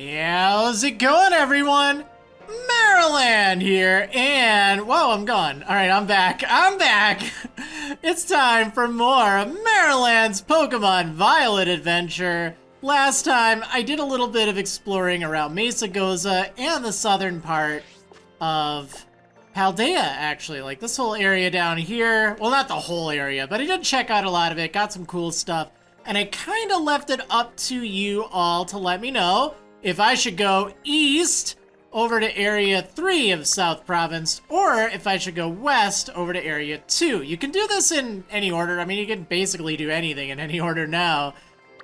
How's it going, everyone? Maryland here, and whoa, I'm gone. All right, I'm back. It's time for more of Maryland's Pokemon Violet adventure. Last time, I did a little bit of exploring around Mesa Goza and the southern part of Paldea, actually. Like this whole area down here. Well, not the whole area, but I did check out a lot of it, got some cool stuff, and I kind of left it up to you all to let me know if I should go east over to Area 3 of South Province, or if I should go west over to Area 2. You can do this in any order. I mean, you can basically do anything in any order now,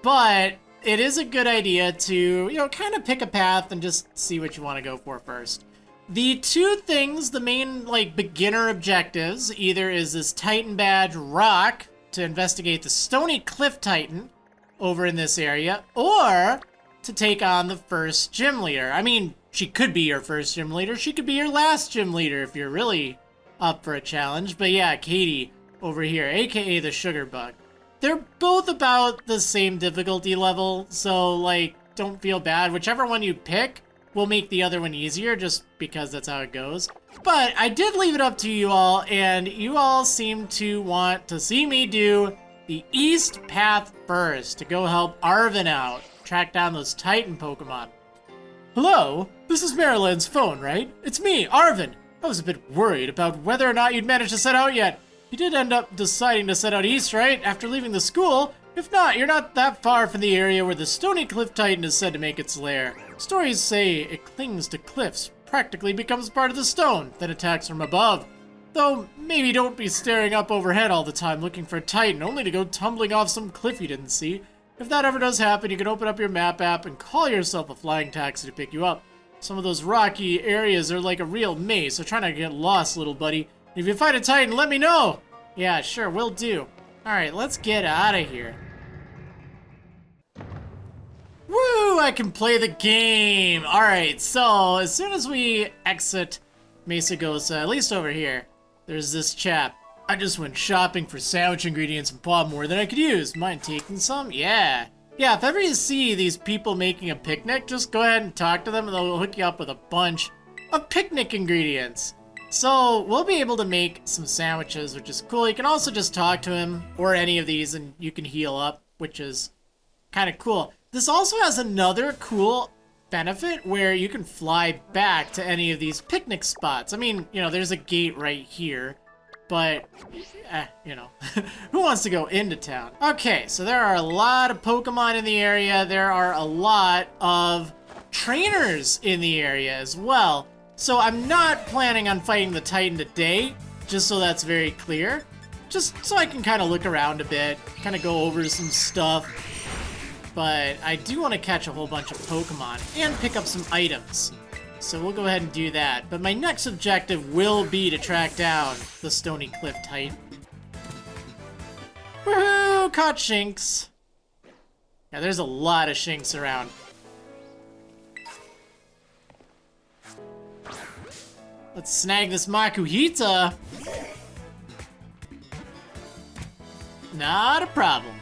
but it is a good idea to, kind of pick a path and just see what you want to go for first. The two things, the main, beginner objectives, either is this Titan Badge Rock to investigate the Stony Cliff Titan over in this area, or to take on the first gym leader. I mean, she could be your first gym leader. She could be your last gym leader if you're really up for a challenge. But yeah, Katie over here, aka the Sugar Bug. They're both about the same difficulty level, so don't feel bad. Whichever one you pick will make the other one easier, just because that's how it goes. But I did leave it up to you all, and you all seem to want to see me do the East Path first to go help Arvin out, track down those Titan Pokemon. Hello? This is Maryland's phone, right? It's me, Arvin. I was a bit worried about whether or not you'd managed to set out yet. You did end up deciding to set out east, right? After leaving the school? If not, you're not that far from the area where the Stony Cliff Titan is said to make its lair. Stories say it clings to cliffs, practically becomes part of the stone, then attacks from above. Though, maybe don't be staring up overhead all the time looking for a Titan, only to go tumbling off some cliff you didn't see. If that ever does happen, you can open up your map app and call yourself a flying taxi to pick you up. Some of those rocky areas are like a real maze, so try not to get lost, little buddy. If you find a Titan, let me know! Yeah, sure, will do. Alright, let's get out of here. Woo! I can play the game! Alright, so as soon as we exit Mesa Goza, at least over here, there's this chap. I just went shopping for sandwich ingredients and bought more than I could use. Mind taking some? Yeah. Yeah, if ever you see these people making a picnic, just go ahead and talk to them and they'll hook you up with a bunch of picnic ingredients. So we'll be able to make some sandwiches, which is cool. You can also just talk to him or any of these and you can heal up, which is kind of cool. This also has another cool benefit where you can fly back to any of these picnic spots. I mean, there's a gate right here. But, who wants to go into town? Okay, so there are a lot of Pokemon in the area. There are a lot of trainers in the area as well. So I'm not planning on fighting the Titan today, just so that's very clear. Just so I can kind of look around a bit, kind of go over some stuff. But I do want to catch a whole bunch of Pokemon and pick up some items. So we'll go ahead and do that. But my next objective will be to track down the Stony Cliff Titan. Woohoo! Caught Shinx. Yeah, there's a lot of Shinx around. Let's snag this Makuhita. Not a problem.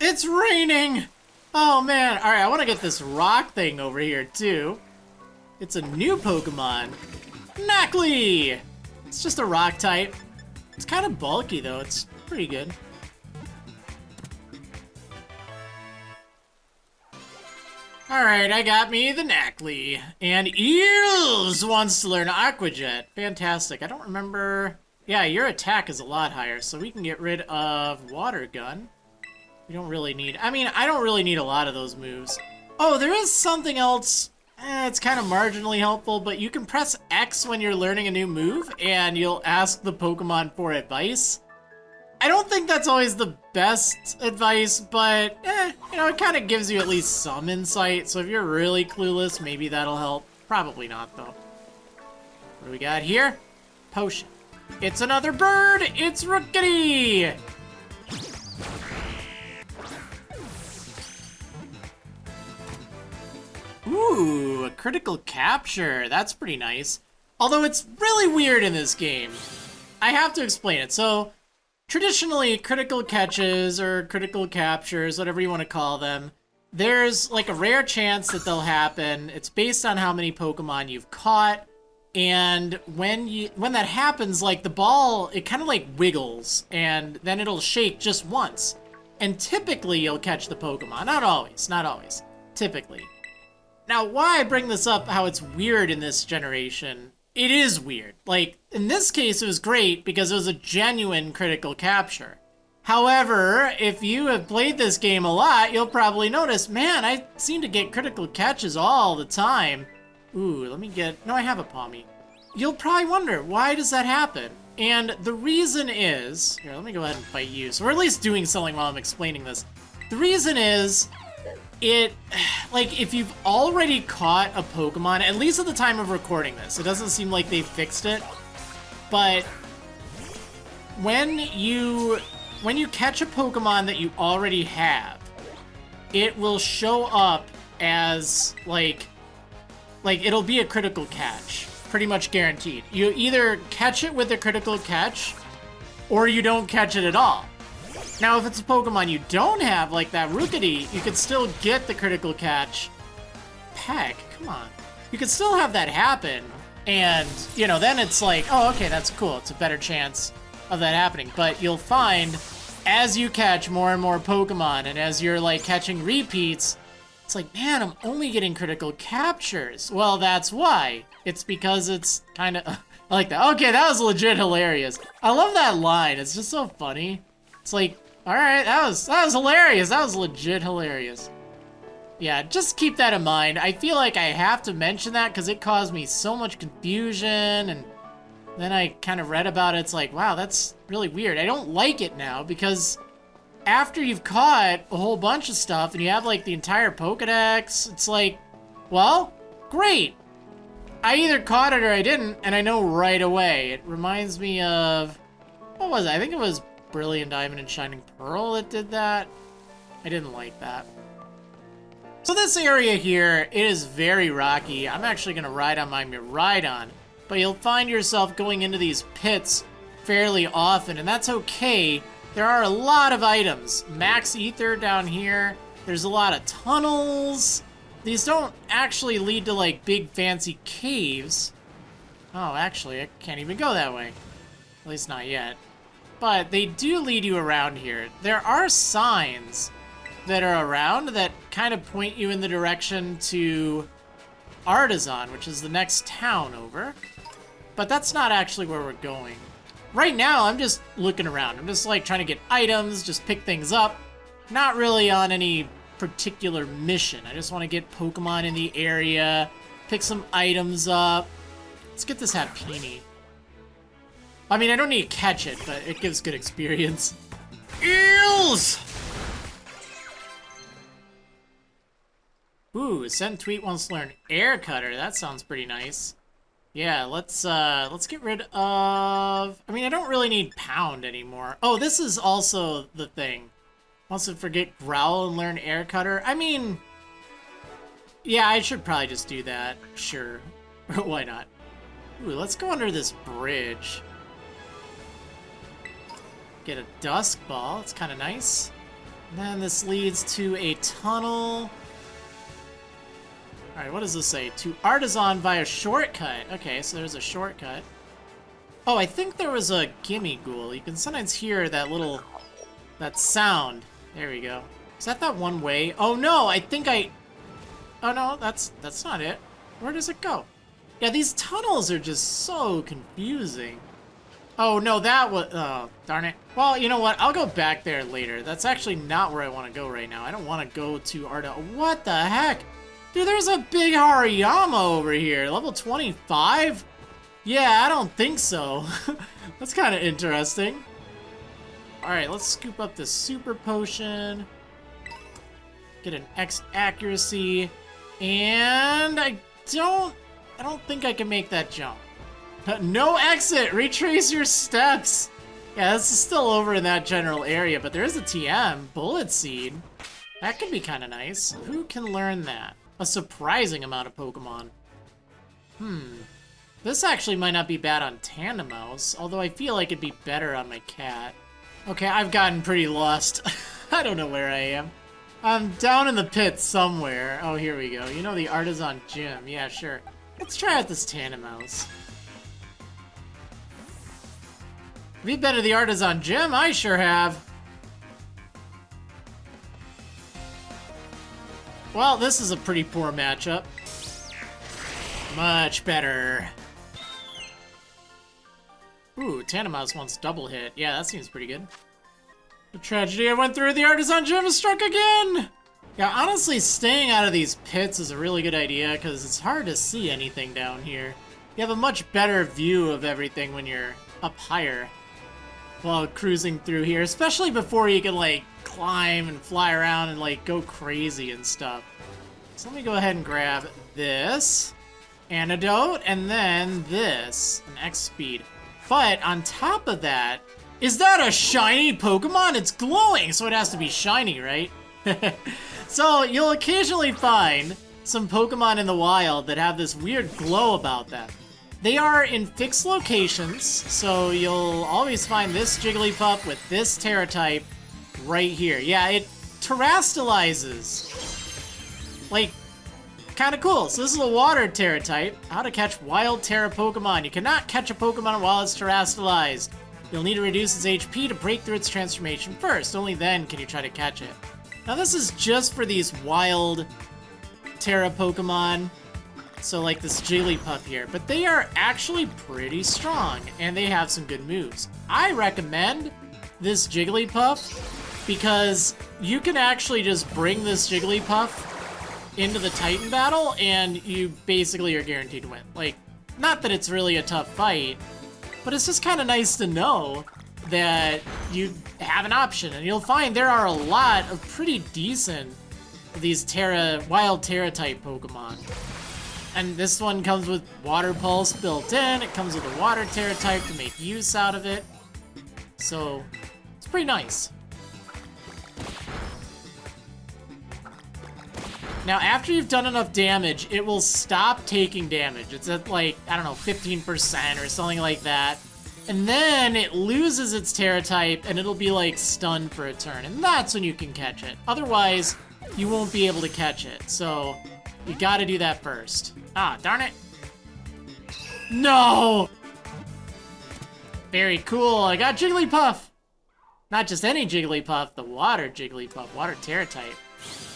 It's raining! Oh man, alright, I want to get this rock thing over here too. It's a new Pokemon. Knackley! It's just a rock type. It's kind of bulky though, it's pretty good. Alright, I got me the Knackley. And Eels wants to learn Aqua Jet. Fantastic. I don't remember... Yeah, your attack is a lot higher, so we can get rid of Water Gun. We don't really need... I mean, I don't really need a lot of those moves. Oh, there is something else. It's kind of marginally helpful, but you can press X when you're learning a new move, and you'll ask the Pokemon for advice. I don't think that's always the best advice, but, it kind of gives you at least some insight. So if you're really clueless, maybe that'll help. Probably not, though. What do we got here? Potion. It's another bird! It's Rookity! Ooh, a critical capture. That's pretty nice. Although it's really weird in this game. I have to explain it. So, traditionally critical catches or critical captures, whatever you want to call them, there's like a rare chance that they'll happen. It's based on how many Pokemon you've caught. And when that happens, like the ball, it kind of like wiggles and then it'll shake just once. And typically you'll catch the Pokemon. Not always, not always. Typically. Now, why I bring this up, how it's weird in this generation, it is weird. Like, in this case, it was great because it was a genuine critical capture. However, if you have played this game a lot, you'll probably notice, man, I seem to get critical catches all the time. Ooh, let me get... No, I have a Palmy. You'll probably wonder, why does that happen? And the reason is... Here, let me go ahead and fight you. So we're at least doing something while I'm explaining this. The reason is... Like, if you've already caught a Pokemon, at least at the time of recording this, it doesn't seem like they fixed it, but when you catch a Pokemon that you already have, it will show up as, like it'll be a critical catch, pretty much guaranteed. You either catch it with a critical catch, or you don't catch it at all. Now, if it's a Pokemon you don't have, like that Rookidee, you could still get the critical catch. Peck, come on. You could still have that happen, and, you know, then it's like, oh, okay, that's cool. It's a better chance of that happening. But you'll find, as you catch more and more Pokemon, and as you're, like, catching repeats, it's like, man, I'm only getting critical captures. Well, that's why. It's because it's kind of... I like that. Okay, that was legit hilarious. I love that line. It's just so funny. It's like, all right, that was hilarious. That was legit hilarious. Yeah, just keep that in mind. I feel like I have to mention that because it caused me so much confusion, and then I kind of read about it. It's like, wow, that's really weird. I don't like it now because after you've caught a whole bunch of stuff and you have like the entire Pokedex, it's like, well, great. I either caught it or I didn't, and I know right away. It reminds me of, what was it? I think it was Brilliant Diamond and Shining Pearl that did that. I didn't like that. So this area here, it is very rocky. I'm actually going to ride on my Miraidon, but you'll find yourself going into these pits fairly often, and that's okay. There are a lot of items. Max Ether down here. There's a lot of tunnels. These don't actually lead to like big fancy caves. Oh, actually, I can't even go that way. At least not yet. But they do lead you around here. There are signs that are around that kind of point you in the direction to Artisan, which is the next town over. But that's not actually where we're going. Right now, I'm just looking around. I'm just like trying to get items, just pick things up. Not really on any particular mission. I just want to get Pokemon in the area, pick some items up. Let's get this Happiny. I mean, I don't need to catch it, but it gives good experience. Eels! Ooh, Send Tweet wants to learn Air Cutter. That sounds pretty nice. Yeah, let's get rid of... I mean, I don't really need Pound anymore. Oh, this is also the thing. Wants to forget Growl and learn Air Cutter. I mean... Yeah, I should probably just do that. Sure. Why not? Ooh, let's go under this bridge. Get a Dusk Ball. It's kind of nice. And then this leads to a tunnel. Alright, what does this say? To Artisan via shortcut. Okay, so there's a shortcut. Oh, I think there was a Gimme Ghoul. You can sometimes hear that little... that sound. There we go. Is that one way? Oh no, I think I... Oh no, that's not it. Where does it go? Yeah, these tunnels are just so confusing. Oh no, that was... Oh, darn it. Well, you know what? I'll go back there later. That's actually not where I want to go right now. I don't want to go to Arda... What the heck? Dude, there's a big Hariyama over here. Level 25? Yeah, I don't think so. That's kind of interesting. Alright, let's scoop up this Super Potion. Get an X accuracy. And I don't think I can make that jump. No exit! Retrace your steps! Yeah, this is still over in that general area, but there is a TM, Bullet Seed. That could be kind of nice. Who can learn that? A surprising amount of Pokemon. This actually might not be bad on Tandem Mouse, although I feel like it'd be better on my cat. Okay, I've gotten pretty lost. I don't know where I am. I'm down in the pit somewhere. Oh, here we go. You know the Artisan Gym. Yeah, sure. Let's try out this Tandemaus. Have you been to the Artisan Gym? I sure have. Well, this is a pretty poor matchup. Much better. Ooh, Tandemaus wants double hit. Yeah, that seems pretty good. The tragedy I went through the Artisan Gym has struck again! Yeah, honestly, staying out of these pits is a really good idea because it's hard to see anything down here. You have a much better view of everything when you're up higher while cruising through here, especially before you can, like, climb and fly around and, like, go crazy and stuff. So let me go ahead and grab this antidote and then this, an X speed. But on top of that, is that a shiny Pokemon? It's glowing, so it has to be shiny, right? So you'll occasionally find some Pokemon in the wild that have this weird glow about them. They are in fixed locations, so you'll always find this Jigglypuff with this Tera type right here. Yeah, it terastallizes. Like, kind of cool. So this is a water Tera type. How to catch wild Tera Pokemon. You cannot catch a Pokemon while it's terastallized. You'll need to reduce its HP to break through its transformation first. Only then can you try to catch it. Now this is just for these wild Tera Pokemon. So like this Jigglypuff here. But they are actually pretty strong and they have some good moves. I recommend this Jigglypuff because you can actually just bring this Jigglypuff into the Titan battle and you basically are guaranteed to win. Like, not that it's really a tough fight, but it's just kind of nice to know that you have an option. And you'll find there are a lot of pretty decent these wild Tera type Pokemon. And this one comes with Water Pulse built in. It comes with a water Tera type to make use out of it. So it's pretty nice. Now, after you've done enough damage, it will stop taking damage. It's at, like, I don't know, 15% or something like that. And then it loses its Tera type, and it'll be, like, stunned for a turn. And that's when you can catch it. Otherwise, you won't be able to catch it. So, you gotta do that first. Ah, darn it. No! Very cool. I got Jigglypuff. Not just any Jigglypuff, the water Jigglypuff, water Tera type.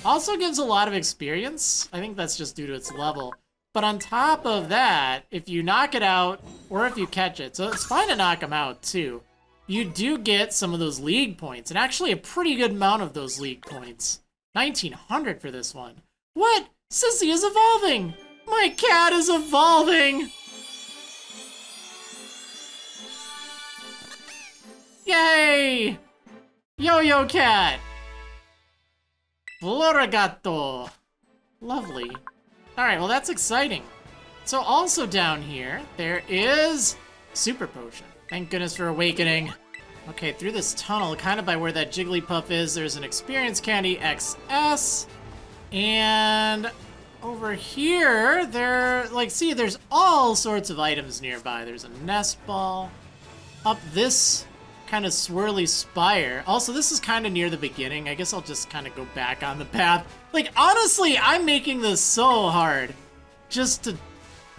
Also gives a lot of experience. I think that's just due to its level. But on top of that, if you knock it out, or if you catch it, so it's fine to knock them out too, you do get some of those league points, and actually a pretty good amount of those league points. 1900 for this one. What? Sissy is evolving! My cat is evolving! Yay! Yo-Yo Cat! Florigato. Lovely. Alright, well that's exciting. So also down here, there is Super Potion. Thank goodness for Awakening. Okay, through this tunnel, kind of by where that Jigglypuff is, there's an Experience Candy XS. And over here, see, there's all sorts of items nearby. There's a Nest Ball. Up this kind of swirly spire. Also, this is kind of near the beginning. I guess I'll just kind of go back on the path. Like, honestly, I'm making this so hard just to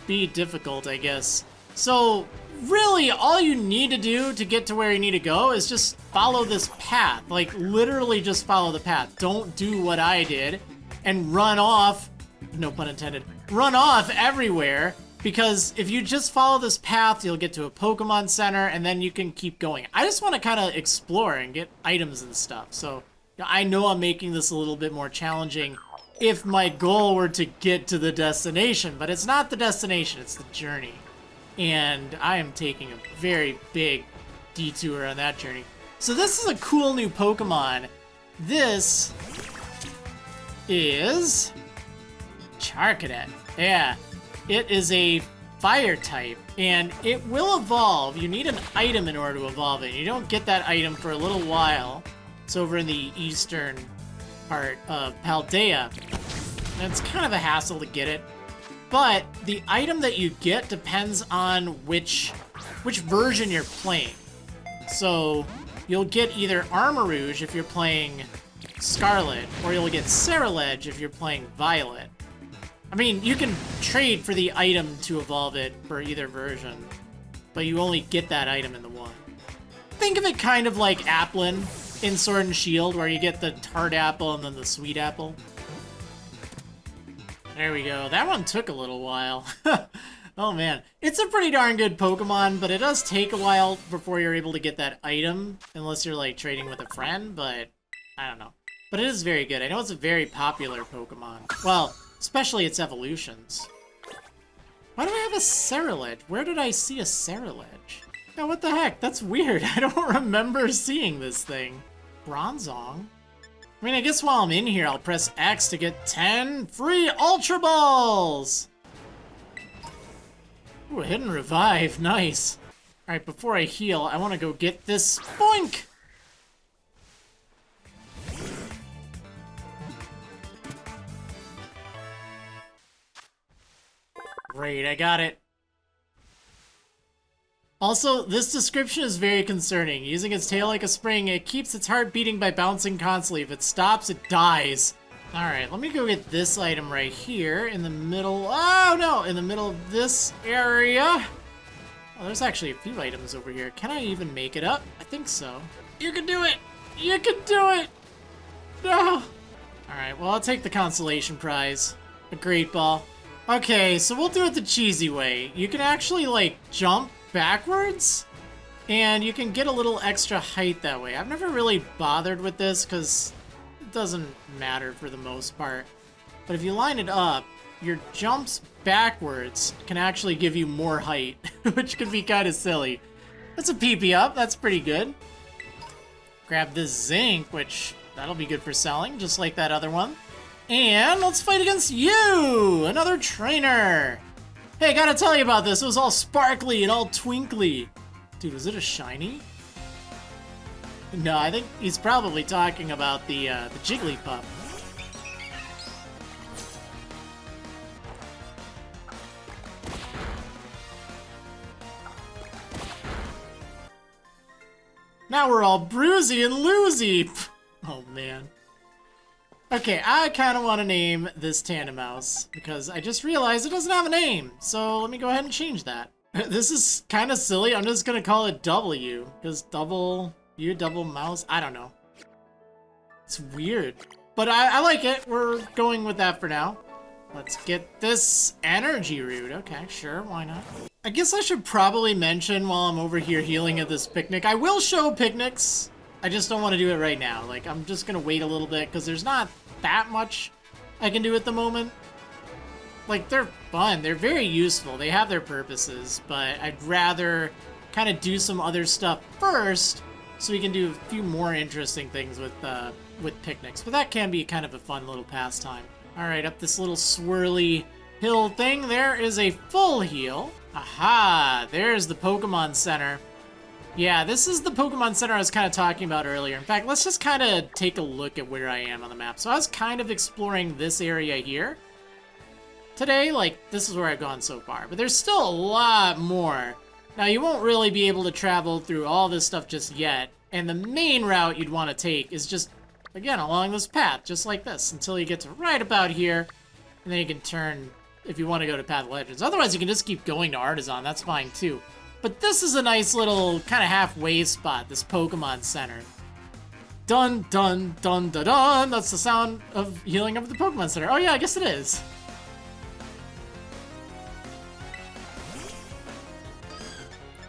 be difficult, I guess. So, really, all you need to do to get to where you need to go is just follow this path. Like, literally just follow the path. Don't do what I did and run off, no pun intended, run off everywhere. Because if you just follow this path, you'll get to a Pokemon Center, and then you can keep going. I just want to kind of explore and get items and stuff. So I know I'm making this a little bit more challenging if my goal were to get to the destination. But it's not the destination, it's the journey. And I am taking a very big detour on that journey. So this is a cool new Pokemon. This is Charcadet. Yeah. It is a fire type, and it will evolve. You need an item in order to evolve it. You don't get that item for a little while. It's over in the eastern part of Paldea, and it's kind of a hassle to get it. But the item that you get depends on which version you're playing. So you'll get either Armarouge if you're playing Scarlet, or you'll get Ceruledge if you're playing Violet. I mean, you can trade for the item to evolve it for either version, but you only get that item in the one. Think of it kind of like Applin in Sword and Shield, where you get the tart apple and then the sweet apple. There we go. That one took a little while. Oh man. It's a pretty darn good Pokemon, but it does take a while before you're able to get that item, unless you're like trading with a friend, but I don't know. But it is very good. I know it's a very popular Pokemon. Well, especially its evolutions. Why do I have a Ceruledge? Where did I see a Ceruledge? Oh, what the heck? That's weird. I don't remember seeing this thing. Bronzong? I mean, I guess while I'm in here, I'll press X to get 10 free Ultra Balls! Ooh, a hidden revive. Nice. Alright, before I heal, I want to go get this Spoink! Great, I got it. Also, this description is very concerning. Using its tail like a spring, it keeps its heart beating by bouncing constantly. If it stops, it dies. Alright, let me go get this item right here in the middle. Oh no! In the middle of this area. Oh, there's actually a few items over here. Can I even make it up? I think so. You can do it! You can do it! No! Alright, well, I'll take the consolation prize. A Great Ball. Okay, so we'll do it the cheesy way. You can actually, like, jump backwards, and you can get a little extra height that way. I've never really bothered with this because it doesn't matter for the most part. But if you line it up, your jumps backwards can actually give you more height, which could be kind of silly. That's a PP up, that's pretty good. Grab this Zinc, which that'll be good for selling, just like that other one. And let's fight against you! Another trainer! Hey, gotta tell you about this. It was all sparkly and all twinkly. Dude, was it a shiny? No, I think he's probably talking about the Jigglypuff. Now we're all bruisey and loosey. Oh, man. Okay, I kind of want to name this Tandemaus because I just realized it doesn't have a name. So let me go ahead and change that. This is kind of silly. I'm just going to call it W because double mouse. I don't know. It's weird, but I like it. We're going with that for now. Let's get this energy root. Okay, sure. Why not? I guess I should probably mention while I'm over here healing at this picnic. I will show picnics. I just don't want to do it right now. Like, I'm just going to wait a little bit because there's not that much I can do at the moment. Like, they're fun. They're very useful. They have their purposes, but I'd rather kind of do some other stuff first so we can do a few more interesting things with picnics. But that can be kind of a fun little pastime. All right, up this little swirly hill thing, there is a full heal. Aha, there's the Pokemon Center. Yeah, this is the Pokemon Center I was kind of talking about earlier. In fact, let's just kind of take a look at where I am on the map. So I was kind of exploring this area here. Today, like, this is where I've gone so far. But there's still a lot more. Now, you won't really be able to travel through all this stuff just yet. And the main route you'd want to take is just, again, along this path, just like this, until you get to right about here. And then you can turn if you want to go to Path of Legends. Otherwise, you can just keep going to Artisan. That's fine, too. But this is a nice little kind of halfway spot, this Pokemon Center. Dun, dun, dun, dun, dun. That's the sound of healing up at the Pokemon Center. Oh yeah, I guess it is.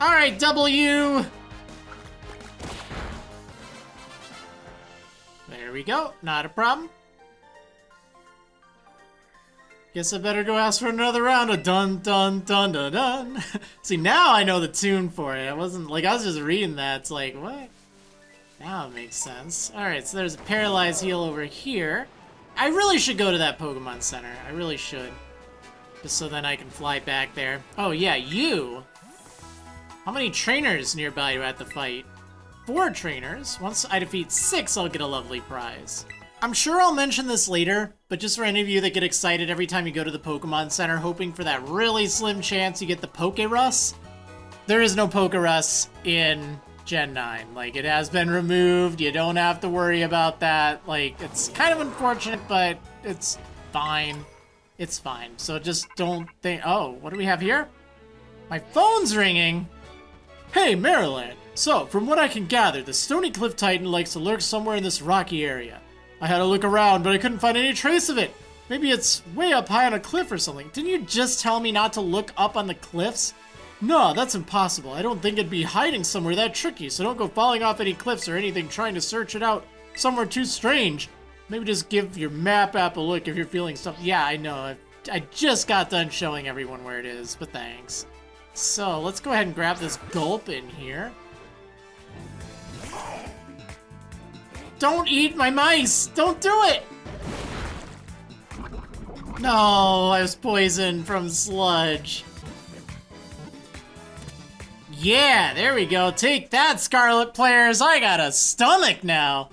Alright, W! There we go, not a problem. Guess I better go ask for another round of dun dun dun dun dun. See, now I know the tune for it. I wasn't, like, I was just reading that. It's like, what? Now it makes sense. Alright, so there's a Paralyzed Heal over here. I really should go to that Pokemon Center. I really should. Just so then I can fly back there. Oh, yeah, you! How many trainers nearby do I have to fight? 4 trainers. Once I defeat 6, I'll get a lovely prize. I'm sure I'll mention this later, but just for any of you that get excited every time you go to the Pokemon Center hoping for that really slim chance you get the Pokerus, there is no Pokerus in Gen 9. Like, it has been removed. You don't have to worry about that. Like, it's kind of unfortunate, but it's fine. It's fine. So just don't think... Oh, what do we have here? My phone's ringing. Hey, Maryland. So, from what I can gather, the Stony Cliff Titan likes to lurk somewhere in this rocky area. I had to look around, but I couldn't find any trace of it. Maybe it's way up high on a cliff or something. Didn't you just tell me not to look up on the cliffs? No, that's impossible. I don't think it'd be hiding somewhere that tricky, so don't go falling off any cliffs or anything trying to search it out somewhere too strange. Maybe just give your map app a look if you're feeling something. Yeah, I know. I just got done showing everyone where it is, but thanks. So, let's go ahead and grab this gulp in here. Don't eat my mice! Don't do it! No, I was poisoned from sludge. Yeah, there we go. Take that, Scarlet players. I got a stomach now.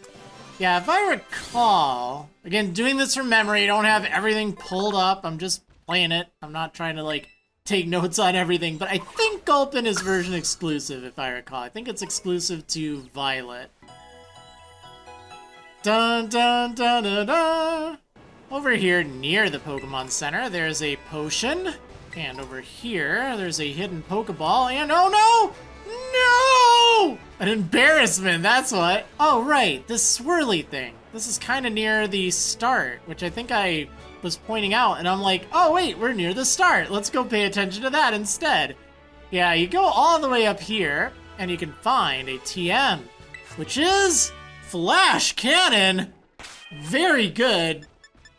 Yeah, if I recall, again, doing this from memory, I don't have everything pulled up. I'm just playing it. I'm not trying to, like, take notes on everything, but I think Gulpin is version exclusive, if I recall. I think it's exclusive to Violet. Dun dun dun dun dun. Over here near the Pokemon Center, there's a potion. And over here, there's a hidden Pokeball. And oh no! No! An embarrassment, that's what. Oh, right, this swirly thing. This is kind of near the start, which I think I was pointing out. And I'm like, oh, wait, we're near the start. Let's go pay attention to that instead. Yeah, you go all the way up here, and you can find a TM, which is Flash Cannon. Very good.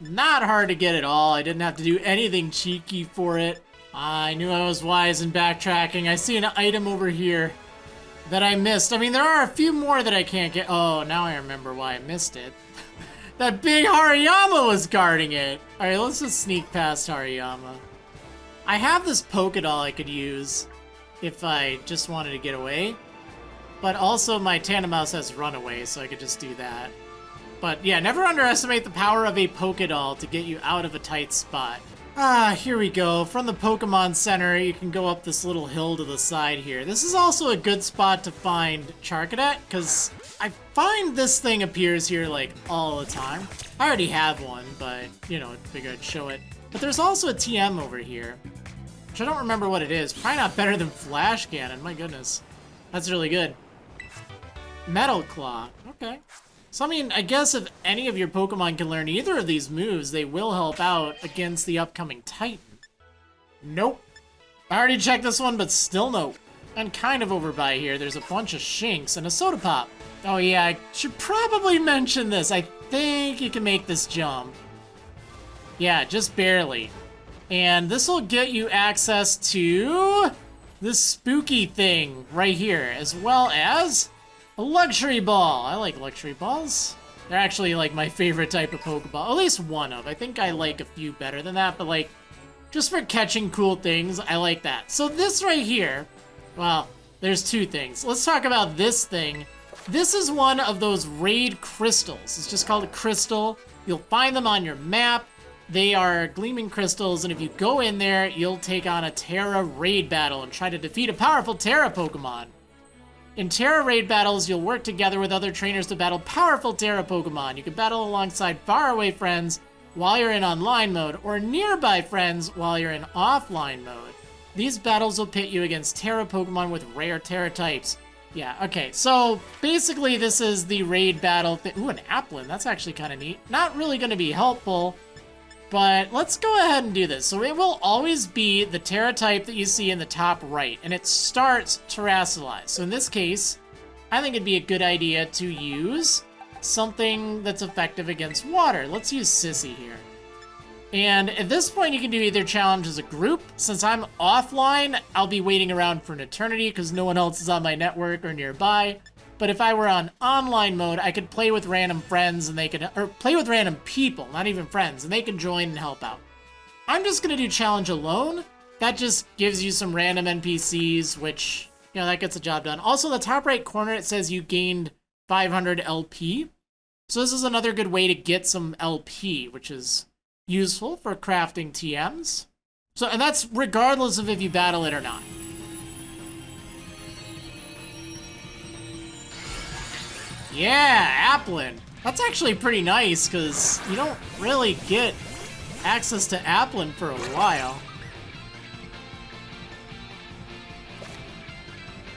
Not hard to get at all. I didn't have to do anything cheeky for it. I knew I was wise in backtracking. I see an item over here that I missed. I mean, there are a few more that I can't get. Oh, now I remember why I missed it. That big Hariyama was guarding it. All right, let's just sneak past Hariyama. I have this Pokédoll I could use if I just wanted to get away. But also my Tandemaus has Runaway, so I could just do that. But yeah, never underestimate the power of a Pokédoll to get you out of a tight spot. Ah, here we go. From the Pokemon Center, you can go up this little hill to the side here. This is also a good spot to find Charcadet, because I find this thing appears here, like, all the time. I already have one, but, you know, I figured I'd show it. But there's also a TM over here, which I don't remember what it is. Probably not better than Flash Cannon, my goodness. That's really good. Metal Claw, okay. So, I mean, I guess if any of your Pokemon can learn either of these moves, they will help out against the upcoming Titan. Nope. I already checked this one, but still nope. And kind of over by here, there's a bunch of Shinx and a Soda Pop. Oh yeah, I should probably mention this. I think you can make this jump. Yeah, just barely. And this will get you access to this spooky thing right here, as well as a luxury ball. I like luxury balls. They're actually like my favorite type of Pokeball. At least one of. I think I like a few better than that, but like, just for catching cool things, I like that. So this right here, well, there's two things. Let's talk about this thing. This is one of those raid crystals. It's just called a crystal. You'll find them on your map. They are gleaming crystals, and if you go in there, you'll take on a Tera Raid Battle and try to defeat a powerful Tera Pokemon. In Tera Raid Battles, you'll work together with other trainers to battle powerful Tera Pokemon. You can battle alongside faraway friends while you're in online mode, or nearby friends while you're in offline mode. These battles will pit you against Tera Pokemon with rare Tera types. Yeah, okay, so basically this is the raid battle Ooh, an Applin, that's actually kind of neat. Not really going to be helpful, but let's go ahead and do this. So it will always be the Tera type that you see in the top right, and it starts Terrassilize. So in this case, I think it'd be a good idea to use something that's effective against water. Let's use Sissy here. And at this point, you can do either challenge as a group. Since I'm offline, I'll be waiting around for an eternity because no one else is on my network or nearby. But if I were on online mode, I could play with random friends and they could, or play with random people, not even friends, and they can join and help out. I'm just gonna do challenge alone. That just gives you some random NPCs, which, you know, that gets the job done. Also, in the top right corner, it says you gained 500 LP. So this is another good way to get some LP, which is useful for crafting TMs. So, and that's regardless of if you battle it or not. Yeah, Applin. That's actually pretty nice, because you don't really get access to Applin for a while.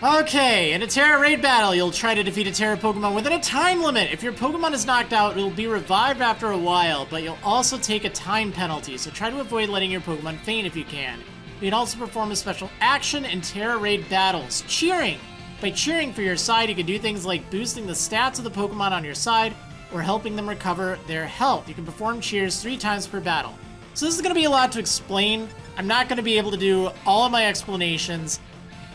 Okay, in a Tera Raid Battle, you'll try to defeat a Tera Pokemon within a time limit. If your Pokemon is knocked out, it'll be revived after a while, but you'll also take a time penalty, so try to avoid letting your Pokemon faint if you can. You can also perform a special action in Tera Raid Battles, cheering. By cheering for your side, you can do things like boosting the stats of the Pokemon on your side, or helping them recover their health. You can perform cheers 3 times per battle. So this is going to be a lot to explain. I'm not going to be able to do all of my explanations,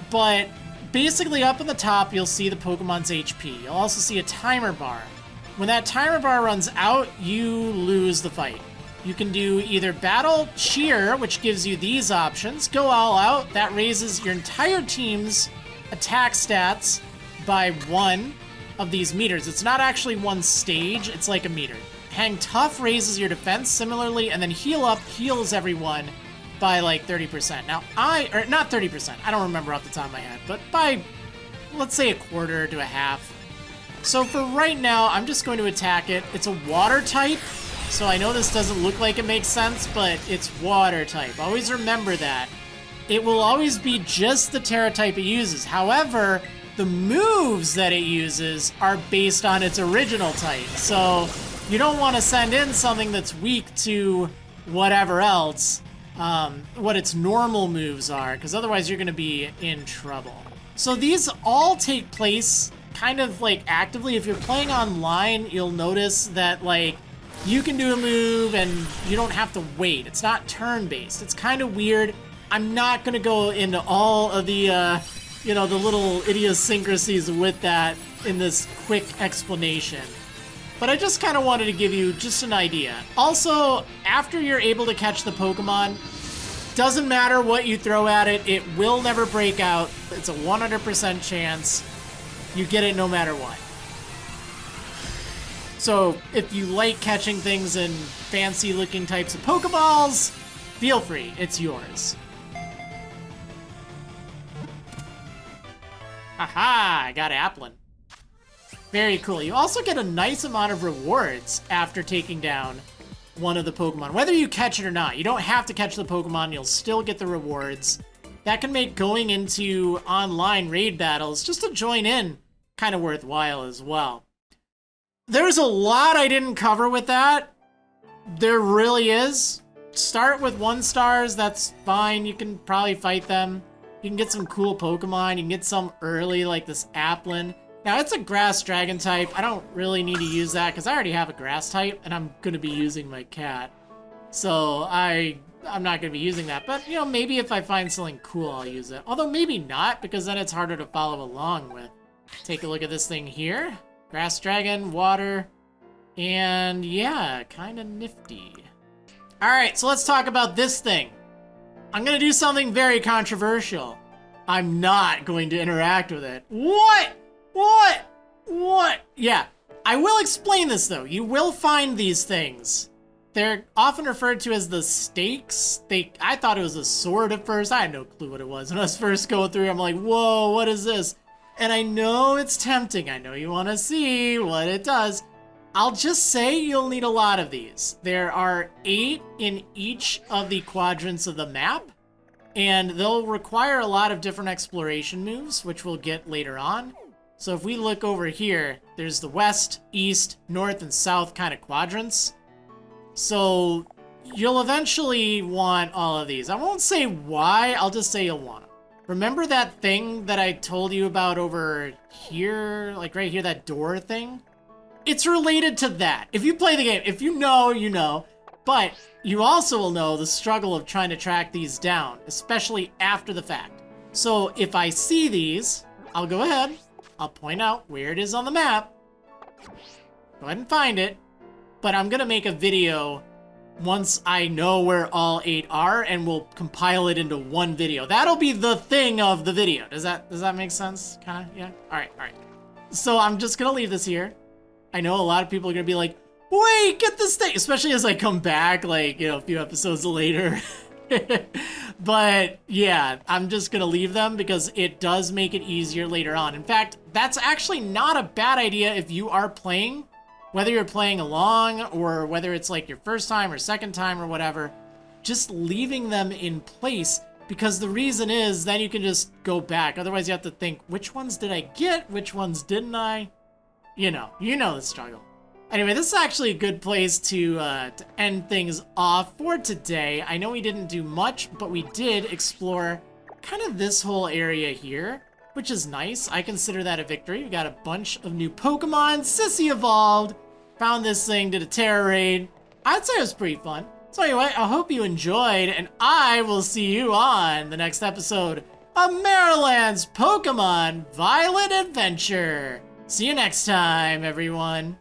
but basically up in the top, you'll see the Pokemon's HP. You'll also see a timer bar. When that timer bar runs out, you lose the fight. You can do either Battle Cheer, which gives you these options. Go all out. That raises your entire team's attack stats by 1 of these meters. It's not actually 1 stage, it's like a meter. Hang Tough raises your defense similarly, and then Heal Up heals everyone by like 30%. Now or not 30%, I don't remember off the top of my head, but by, let's say, a quarter to a half. So for right now, I'm just going to attack it. It's a water type, so I know this doesn't look like it makes sense, but it's water type. Always remember that. It will always be just the Tera type it uses. However, the moves that it uses are based on its original type. So you don't want to send in something that's weak to whatever else, what its normal moves are, because otherwise you're going to be in trouble. So these all take place kind of like actively. If you're playing online, you'll notice that like you can do a move and you don't have to wait. It's not turn-based. It's kind of weird. I'm not going to go into all of the you know, the little idiosyncrasies with that in this quick explanation. But I just kind of wanted to give you just an idea. Also, after you're able to catch the Pokemon, doesn't matter what you throw at it, it will never break out. It's a 100% chance. You get it no matter what. So if you like catching things in fancy looking types of Pokeballs, feel free, it's yours. Aha, I got Applin. Very cool. You also get a nice amount of rewards after taking down one of the Pokemon. Whether you catch it or not, you don't have to catch the Pokemon, you'll still get the rewards. That can make going into online raid battles, just to join in, kind of worthwhile as well. There's a lot I didn't cover with that. There really is. Start with 1 stars, that's fine. You can probably fight them. You can get some cool Pokemon. You can get some early, like this Applin. Now, it's a Grass Dragon type. I don't really need to use that because I already have a Grass type, and I'm going to be using my cat. So I'm not going to be using that. But, you know, maybe if I find something cool, I'll use it. Although maybe not, because then it's harder to follow along with. Take a look at this thing here. Grass Dragon, Water, and yeah, kind of nifty. All right, so let's talk about this thing. I'm gonna do something very controversial. I'm not going to interact with it. What? Yeah, I will explain this though. You will find these things. They're often referred to as the stakes. I thought it was a sword at first. I had no clue what it was. When I was first going through, I'm like, whoa, what is this? And I know it's tempting. I know you want to see what it does. I'll just say you'll need a lot of these. There are 8 in each of the quadrants of the map, and they'll require a lot of different exploration moves, which we'll get later on. So if we look over here, there's the west, east, north, and south kind of quadrants. So you'll eventually want all of these. I won't say why, I'll just say you'll want them. Remember that thing that I told you about over here, like right here, that door thing? It's related to that. If you play the game, if you know, you know. But you also will know the struggle of trying to track these down, especially after the fact. So if I see these, I'll go ahead. I'll point out where it is on the map. Go ahead and find it. But I'm going to make a video once I know where all 8 are, and we'll compile it into one video. That'll be the thing of the video. Does that make sense? Kind of, yeah? All right. So I'm just going to leave this here. I know a lot of people are going to be like, wait, get this thing, especially as I come back, like, you know, a few episodes later. But yeah, I'm just gonna leave them because it does make it easier later on. In fact, that's actually not a bad idea if you are playing, whether you're playing along or whether it's like your first time or second time or whatever, just leaving them in place, because the reason is then you can just go back. Otherwise you have to think, which ones did I get? Which ones didn't I? You know the struggle. Anyway, this is actually a good place to end things off for today. I know we didn't do much, but we did explore kind of this whole area here, which is nice. I consider that a victory. We got a bunch of new Pokemon. Sissy evolved. Found this thing, did a Tera Raid. I'd say it was pretty fun. So anyway, I hope you enjoyed, and I will see you on the next episode of Maryland's Pokemon Violet Adventure. See you next time, everyone.